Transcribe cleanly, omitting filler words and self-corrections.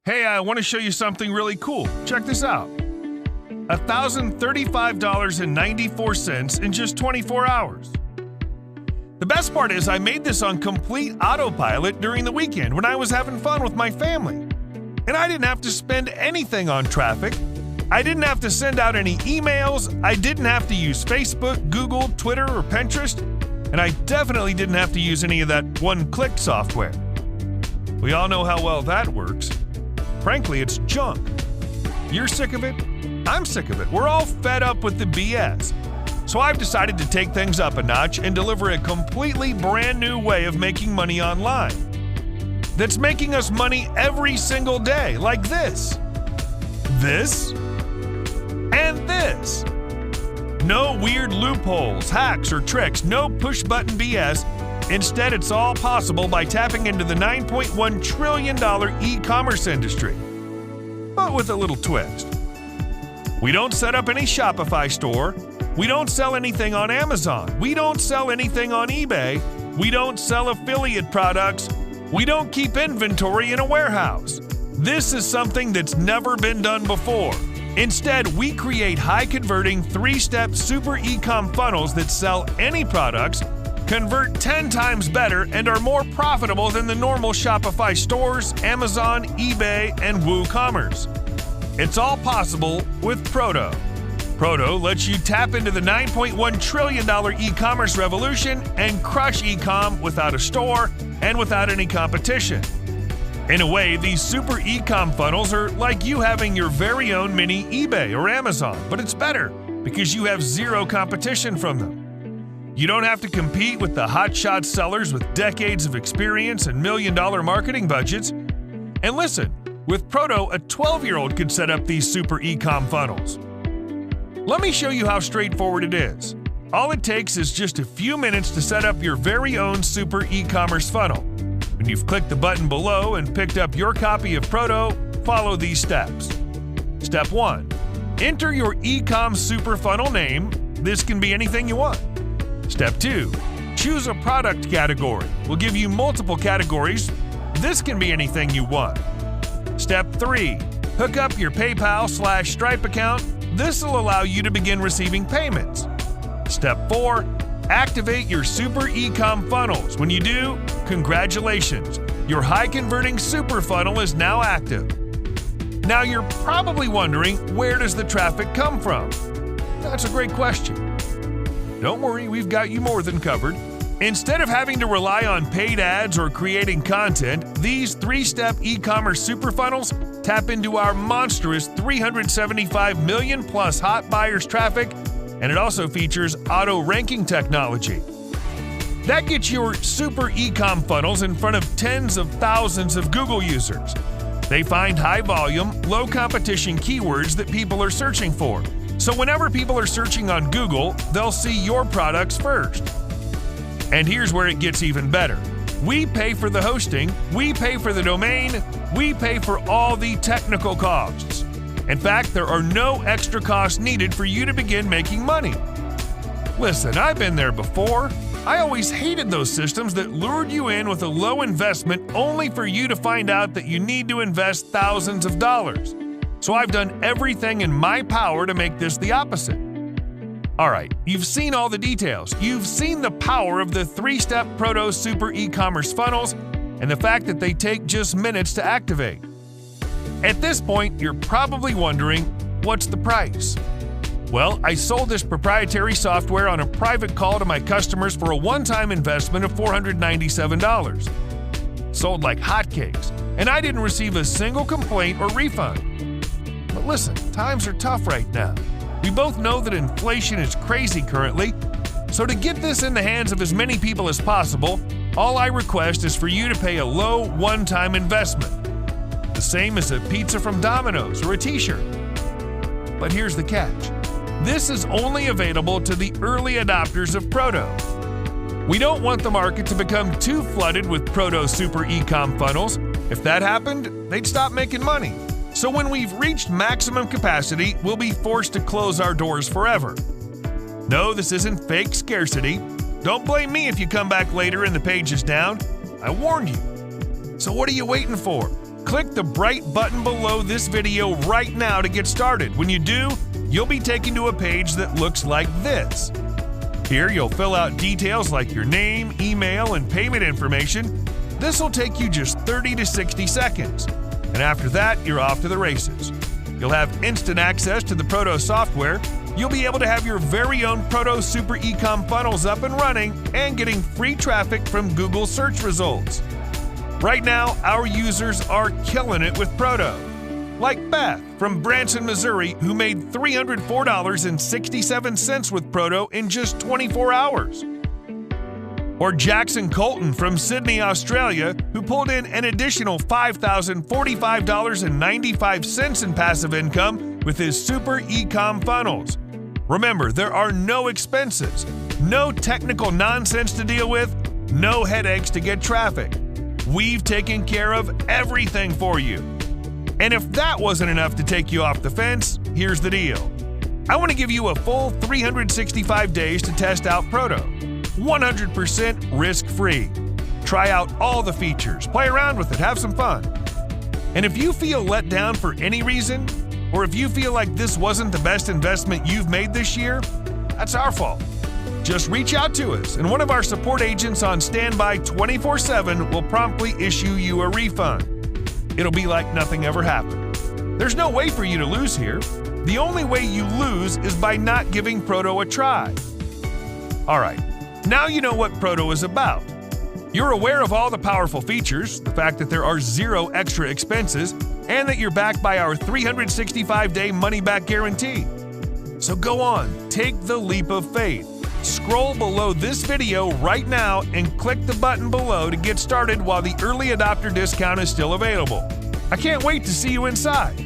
Hey, I want to show you something really cool. Check this out. $1,035.94 in just 24 hours. The best part is I made this on complete autopilot during the weekend when I was having fun with my family. And I didn't have to spend anything on traffic. I didn't have to send out any emails. I didn't have to use Facebook, Google, Twitter, or Pinterest. And I definitely didn't have to use any of that one-click software. We all know how well that works. Frankly, it's junk. You're sick of it? I'm sick of it. We're all fed up with the BS. So I've decided to take things up a notch and deliver a completely brand new way of making money online. That's making us money every single day, like this. This. And this. No weird loopholes, hacks, or tricks. No push-button BS. Instead, it's all possible by tapping into the $9.1 trillion e-commerce industry. But with a little twist. We don't set up any Shopify store. We don't sell anything on Amazon. We don't sell anything on eBay. We don't sell affiliate products. We don't keep inventory in a warehouse. This is something that's never been done before. Instead, we create high-converting, 3-step super e-com funnels that sell any products, convert 10 times better, and are more profitable than the normal Shopify stores, Amazon, eBay, and WooCommerce. It's all possible with Proto. Proto lets you tap into the $9.1 trillion e-commerce revolution and crush e-com without a store and without any competition. In a way, these super e-com funnels are like you having your very own mini eBay or Amazon, but it's better because you have zero competition from them. You don't have to compete with the hotshot sellers with decades of experience and million-dollar marketing budgets. And listen, with Proto, a 12-year-old could set up these super e-com funnels. Let me show you how straightforward it is. All it takes is just a few minutes to set up your very own super e-commerce funnel. When you've clicked the button below and picked up your copy of Proto, follow these steps. Step 1. Enter your e-com super funnel name. This can be anything you want. Step 2. Choose a product category. We'll give you multiple categories. This can be anything you want. Step 3. Hook up your PayPal/Stripe account. This will allow you to begin receiving payments. Step 4. Activate your super e-com funnels. When you do, congratulations. Your high-converting super funnel is now active. Now you're probably wondering, where does the traffic come from? That's a great question. Don't worry, we've got you more than covered. Instead of having to rely on paid ads or creating content, these 3-step e-commerce super funnels tap into our monstrous 375 million plus hot buyers traffic, and it also features auto-ranking technology. That gets your super e-com funnels in front of tens of thousands of Google users. They find high-volume, low-competition keywords that people are searching for. So whenever people are searching on Google, they'll see your products first. And here's where it gets even better. We pay for the hosting, we pay for the domain, we pay for all the technical costs. In fact, there are no extra costs needed for you to begin making money. Listen, I've been there before. I always hated those systems that lured you in with a low investment only for you to find out that you need to invest thousands of dollars. So I've done everything in my power to make this the opposite. All right, you've seen all the details. You've seen the power of the 3-step Proto super e-commerce funnels and the fact that they take just minutes to activate. At this point, you're probably wondering, what's the price? Well, I sold this proprietary software on a private call to my customers for a one-time investment of $497. Sold like hotcakes, and I didn't receive a single complaint or refund. But listen, times are tough right now. We both know that inflation is crazy currently, so to get this in the hands of as many people as possible, all I request is for you to pay a low one-time investment. The same as a pizza from Domino's or a t-shirt. But here's the catch. This is only available to the early adopters of Proto. We don't want the market to become too flooded with Proto super e-com funnels. If that happened, they'd stop making money. So when we've reached maximum capacity, we'll be forced to close our doors forever. No, this isn't fake scarcity. Don't blame me if you come back later and the page is down. I warned you. So what are you waiting for? Click the bright button below this video right now to get started. When you do, you'll be taken to a page that looks like this. Here, you'll fill out details like your name, email, and payment information. This will take you just 30 to 60 seconds. And after that, you're off to the races. You'll have instant access to the Proto software. You'll be able to have your very own Proto Super Ecom funnels up and running and getting free traffic from Google search results. Right now, our users are killing it with Proto. Like Beth from Branson, Missouri, who made $304.67 with Proto in just 24 hours. Or Jackson Colton from Sydney, Australia, who pulled in an additional $5,045.95 in passive income with his Super Ecom funnels. Remember, there are no expenses, no technical nonsense to deal with, no headaches to get traffic. We've taken care of everything for you. And if that wasn't enough to take you off the fence, here's the deal. I want to give you a full 365 days to test out Proto, 100% risk-free. Try out all the features, play around with it, have some fun. And if you feel let down for any reason, or if you feel like this wasn't the best investment you've made this year, that's our fault. Just reach out to us, and one of our support agents on standby 24/7 will promptly issue you a refund. It'll be like nothing ever happened. There's no way for you to lose here. The only way you lose is by not giving Proto a try. All right, now you know what Proto is about. You're aware of all the powerful features, the fact that there are zero extra expenses, and that you're backed by our 365-day money-back guarantee. So go on, take the leap of faith. Scroll below this video right now and click the button below to get started while the early adopter discount is still available. I can't wait to see you inside.